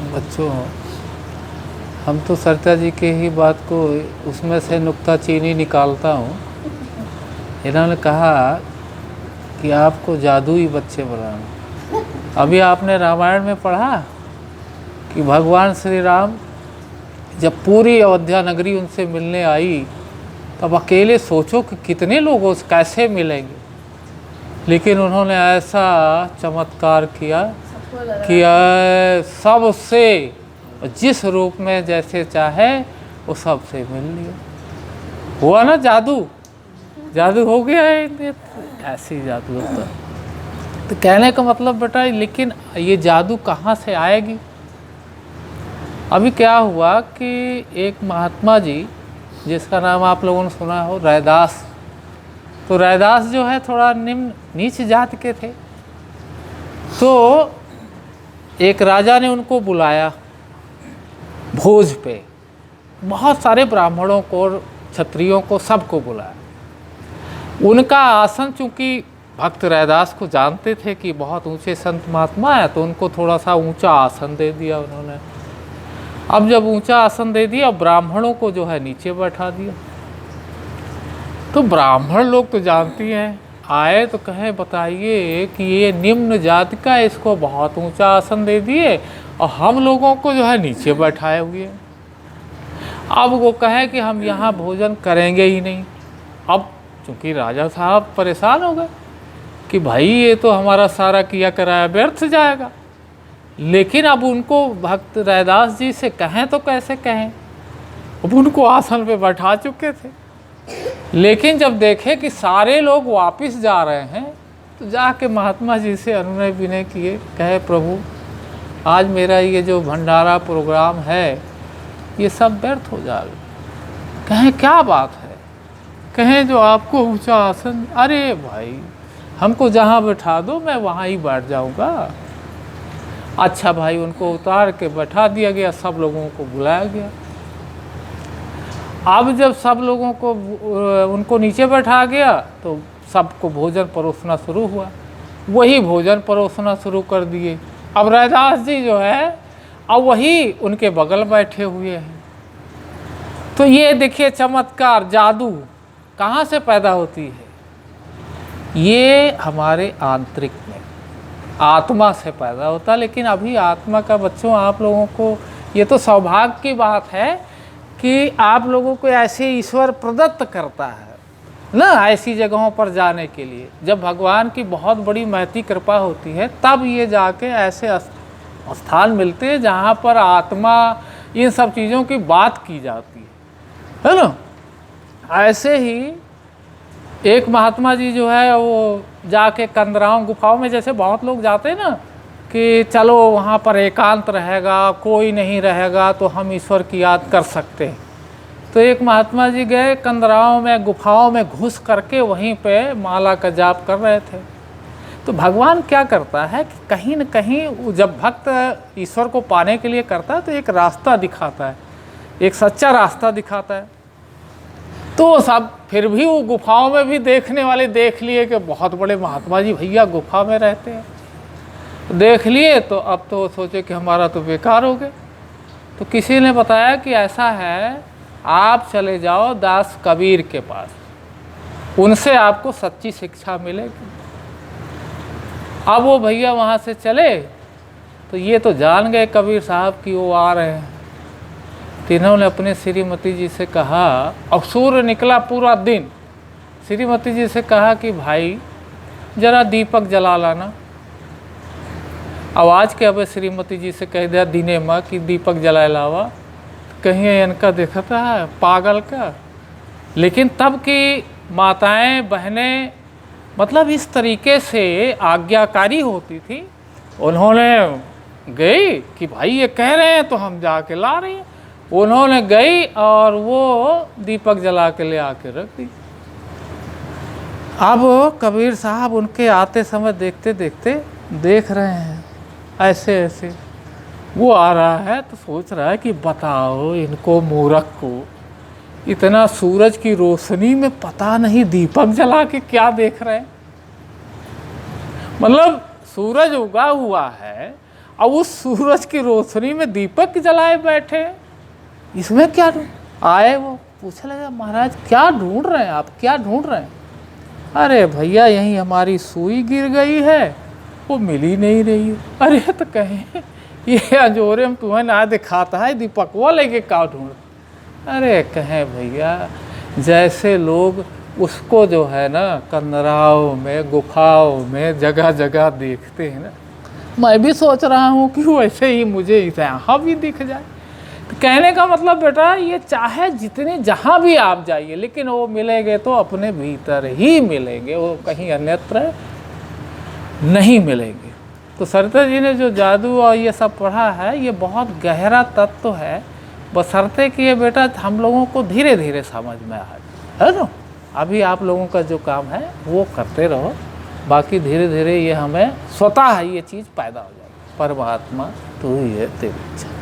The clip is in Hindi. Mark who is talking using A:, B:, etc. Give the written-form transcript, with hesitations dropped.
A: बच्चों, हम तो सरिता जी के ही बात को उसमें से नुक्ताचीनी निकालता हूँ। इन्होंने कहा कि आपको जादुई बच्चे बनाना। अभी आपने रामायण में पढ़ा कि भगवान श्री राम जब पूरी अयोध्या नगरी उनसे मिलने आई, तब अकेले सोचो कि कितने लोग कैसे मिलेंगे, लेकिन उन्होंने ऐसा चमत्कार किया कि सबसे जिस रूप में जैसे चाहे वो सबसे मिल लिया। हुआ ना जादू, जादू हो गया है, ऐसी जादू होता। तो कहने का मतलब बेटा, लेकिन ये जादू कहाँ से आएगी? अभी क्या हुआ कि एक महात्मा जी, जिसका नाम आप लोगों ने सुना हो, रैदास। तो रैदास जो है थोड़ा निम्न नीच जात के थे। तो एक राजा ने उनको बुलाया भोज पे, बहुत सारे ब्राह्मणों को और क्षत्रियों को, सबको बुलाया। उनका आसन, चूंकि भक्त रैदास को जानते थे कि बहुत ऊंचे संत महात्मा है, तो उनको थोड़ा सा ऊंचा आसन दे दिया उन्होंने। अब जब ऊंचा आसन दे दिया, ब्राह्मणों को जो है नीचे बैठा दिया। तो ब्राह्मण लोग तो जानती हैं, आए तो कहे बताइए कि ये निम्न जाति का, इसको बहुत ऊंचा आसन दे दिए और हम लोगों को जो है नीचे बैठाए हुए। अब वो कहे कि हम यहाँ भोजन करेंगे ही नहीं। अब चूंकि राजा साहब परेशान हो गए कि भाई ये तो हमारा सारा किया कराया व्यर्थ जाएगा। लेकिन अब उनको भक्त रैदास जी से कहें तो कैसे कहें, अब उनको आसन पे बैठा चुके थे। लेकिन जब देखे कि सारे लोग वापस जा रहे हैं, तो जाके महात्मा जी से अनुनय विनय किए, कहे प्रभु आज मेरा ये जो भंडारा प्रोग्राम है ये सब व्यर्थ हो जाएगा। कहें क्या बात है? कहें जो आपको ऊंचा आसन, अरे भाई हमको जहाँ बैठा दो मैं वहाँ ही बैठ जाऊँगा। अच्छा भाई, उनको उतार के बैठा दिया गया, सब लोगों को बुलाया गया। अब जब सब लोगों को उनको नीचे बैठा गया, तो सबको भोजन परोसना शुरू हुआ। वही भोजन परोसना शुरू कर दिए। अब रैदास जी जो है, अब वही उनके बगल बैठे हुए हैं। तो ये देखिए चमत्कार, जादू कहाँ से पैदा होती है? ये हमारे आंतरिक में, आत्मा से पैदा होता है। लेकिन अभी आत्मा का बच्चों, आप लोगों को ये तो सौभाग्य की बात है कि आप लोगों को ऐसे ईश्वर प्रदत्त करता है ना, ऐसी जगहों पर जाने के लिए। जब भगवान की बहुत बड़ी महती कृपा होती है, तब ये जाके ऐसे स्थान मिलते हैं जहाँ पर आत्मा, इन सब चीज़ों की बात की जाती है ना। ऐसे ही एक महात्मा जी जो है, वो जाके कंदराओं गुफाओं में, जैसे बहुत लोग जाते हैं ना कि चलो वहाँ पर एकांत रहेगा, कोई नहीं रहेगा, तो हम ईश्वर की याद कर सकते हैं। तो एक महात्मा जी गए कंदराओं में, गुफाओं में घुस करके वहीं पे माला का जाप कर रहे थे। तो भगवान क्या करता है कि कहीं न कहीं जब भक्त ईश्वर को पाने के लिए करता है, तो एक रास्ता दिखाता है, एक सच्चा रास्ता दिखाता है। तो सब फिर भी वो गुफाओं में भी देखने वाले देख लिए कि बहुत बड़े महात्मा जी भैया गुफा में रहते हैं। देख लिए तो अब तो सोचे कि हमारा तो बेकार हो गया। तो किसी ने बताया कि ऐसा है, आप चले जाओ दास कबीर के पास, उनसे आपको सच्ची शिक्षा मिलेगी। अब वो भैया वहाँ से चले, तो ये तो जान गए कबीर साहब कि वो आ रहे हैं। तो इन्होंने अपने श्रीमती जी से कहा, अब सूर्य निकला पूरा दिन, श्रीमती जी से कहा कि भाई जरा दीपक जला लाना। आवाज़ के अब श्रीमती जी से कह दिया दिने माँ कि दीपक जलाए लावा। कहीं इनका देखा था पागल का। लेकिन तब की माताएं बहनें मतलब इस तरीके से आज्ञाकारी होती थी, उन्होंने गई कि भाई ये कह रहे हैं तो हम जाके ला रही हैं। उन्होंने गई और वो दीपक जला के ले आके रख दी। अब कबीर साहब उनके आते समय देखते देखते देख रहे हैं, ऐसे ऐसे वो आ रहा है, तो सोच रहा है कि बताओ इनको मूर्ख को इतना सूरज की रोशनी में पता नहीं दीपक जला के क्या देख रहे हैं। मतलब सूरज उगा हुआ है अब उस सूरज की रोशनी में दीपक जलाए बैठे, इसमें क्या ढूंढ आए। वो पूछने लगे महाराज क्या ढूंढ रहे हैं आप, क्या ढूंढ रहे हैं? अरे भैया यहीं हमारी सुई गिर गई है, वो मिल ही नहीं रही है। अरे तो कहें ये अंजोरे में तुम्हें ना दिखाता है, दीपकवा लेके क्या ढूंढ। अरे कहें भैया जैसे लोग उसको जो है ना कंदराओं में गुफाओं में जगह जगह देखते हैं ना, मैं भी सोच रहा हूँ कि वैसे ही मुझे यहाँ भी दिख जाए। तो कहने का मतलब बेटा ये चाहे जितने जहाँ भी आप जाइए, लेकिन वो मिलेंगे तो अपने भीतर ही मिलेंगे, वो कहीं अन्यत्र नहीं मिलेंगे। तो सरिता जी ने जो जादू और ये सब पढ़ा है ये बहुत गहरा तत्व है, बशर्ते कि ये बेटा हम लोगों को धीरे धीरे समझ में आए, है ना। अभी आप लोगों का जो काम है वो करते रहो, बाकी धीरे धीरे ये हमें स्वतः ये चीज़ पैदा हो जाएगी। परमात्मा तू ही है, तेरी इच्छा।